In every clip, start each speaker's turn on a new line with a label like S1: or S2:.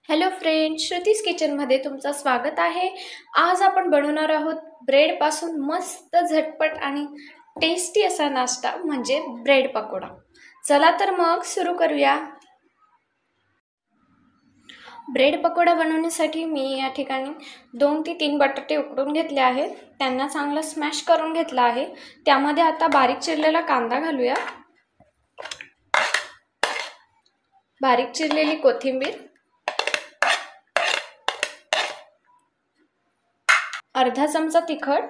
S1: Hello friends, Shruti's किचनमध्ये तुमचं स्वागत आहे। आज आपण बनवणार आहोत ब्रेडपासून मस्त झटपट आणि टेस्टी असा नाश्ता म्हणजे ब्रेड पकोडा। चला तर मग सुरू करूया। ब्रेड पकोडा बनवण्यासाठी मी या ठिकाणी 2 ते 3 बटाटे उकडून घेतले आहेत। त्यांना चांगलं स्मॅश करून घेतलं आहे। त्यामध्ये आता बारीक चिरलेला कांदा घालूया, बारीक चिरलेली कोथिंबीर, अर्धा चमचा तिखट,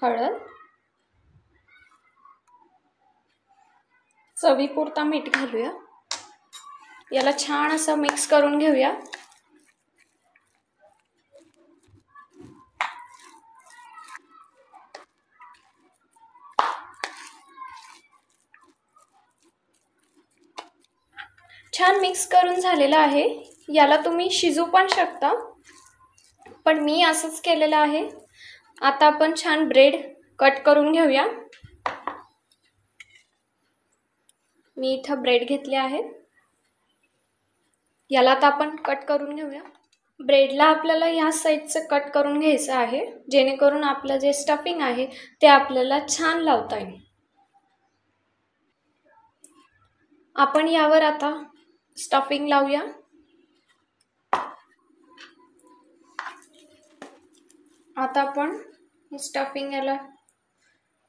S1: हळद, चवीपुरता मीठ घालूया। याला छान असं मिक्स करून घेऊया। छान मिक्स करून झालेला आहे। याला तुम्ही शिजू पण शकता, पण मी असंच केलेलं आहे। आता आपण छान ब्रेड कट करून घेऊया। मी इथं ब्रेड घेतले आहेत। याला आता आपण कट करून घेऊया। ब्रेडला आपल्याला ह्या साइडचं कट करून घ्यायचं आहे, जेणेकरून आपलं जे स्टफिंग आहे ते आपल्याला छान लावता येईल। आपण यावर आता स्टफिंग लावूया। आता आपण हे स्टफिंग याला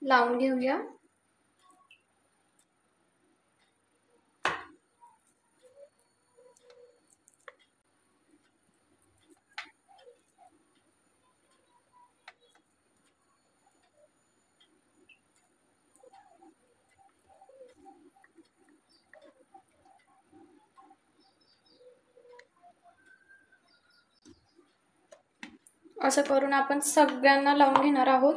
S1: लावून घेऊया। असं करून आपण सगळ्यांना लावून घेणार आहोत।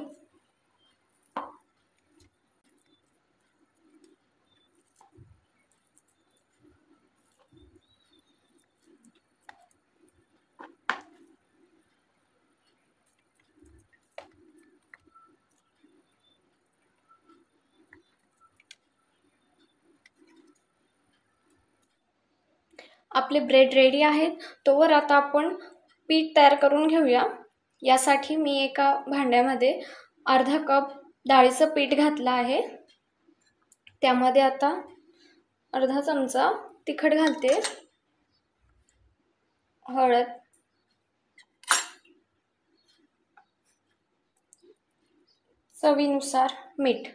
S1: आपले ब्रेड रेडी आहेत। तोवर आता आपण पीठ तयार करून घेऊया। यासाठी मी एका भांड्यामध्ये अर्धा कप डाळीचं पीठ घातलं आहे। त्यामध्ये आता अर्धा चमचा तिखट घालते, हळद, चवीनुसार मीठ।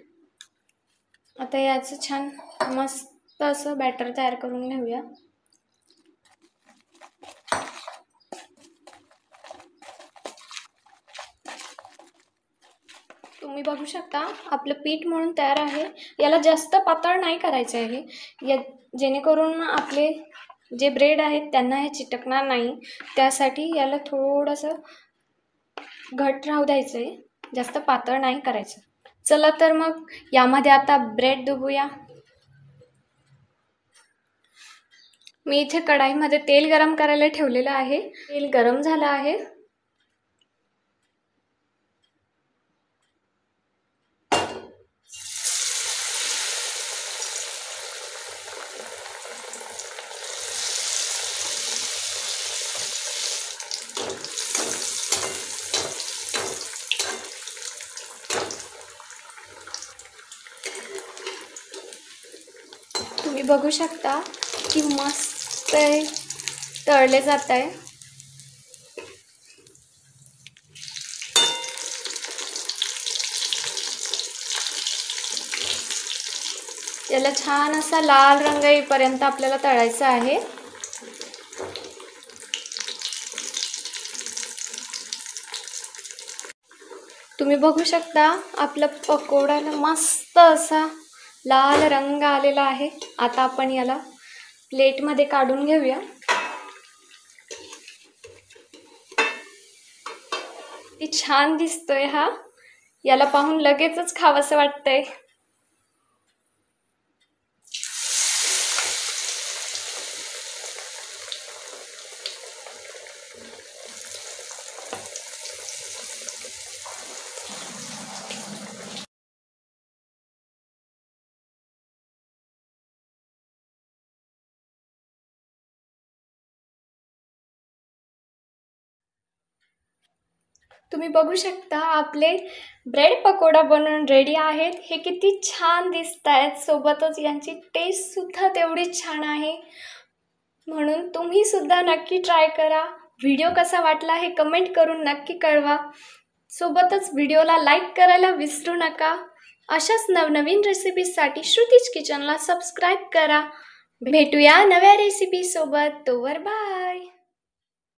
S1: आता याचं छान मस्त असं बॅटर तयार करून घेऊया। तुम्ही बघू शकता आपलं पीठ म्हणून तयार आहे। याला जास्त पातळ नाही करायचं आहे, जेणेकरून आपले जे ब्रेड आहेत त्यांना हे चिटकणार नाही। त्यासाठी याला थोडंसं घट राहू द्यायचं आहे, जास्त पातळ नाही करायचं। चला तर मग यामध्ये आता ब्रेड डुबूया। मी इथे कढाईमध्ये तेल गरम करायला ठेवलेलं आहे। तेल गरम झालं आहे। तुम्ही बघू शकता की मस्त तळले जात आहे। याला छान असा लाल रंग येईपर्यंत आपल्याला तळायचं आहे। तुम्ही बघू शकता आपलं पकोड्याला मस्त असा लाल रंग आलेला आहे। आता आपण याला प्लेटमध्ये काढून घेऊया। किती छान दिसतोय हा, याला पाहून लगेचच खावंसं वाटतंय। तुम्ही बघू शकता आपले ब्रेड पकोडा बनवून रेडी आहेत. हे किती छान दिसत आहेत. सोबतच यांची टेस्टसुद्धा तेवढीच छान आहे. म्हणून तुम्ही सुद्धा नक्की ट्राय करा. व्हिडिओ कसा वाटला हे कमेंट करून नक्की कळवा. सोबतच व्हिडिओला लाईक करायला विसरू नका. अशाच नवनवीन रेसिपीजसाठी श्रुतीज किचनला सबस्क्राईब करा. भेटूया नव्या रेसिपीसोबत. तोवर बाय.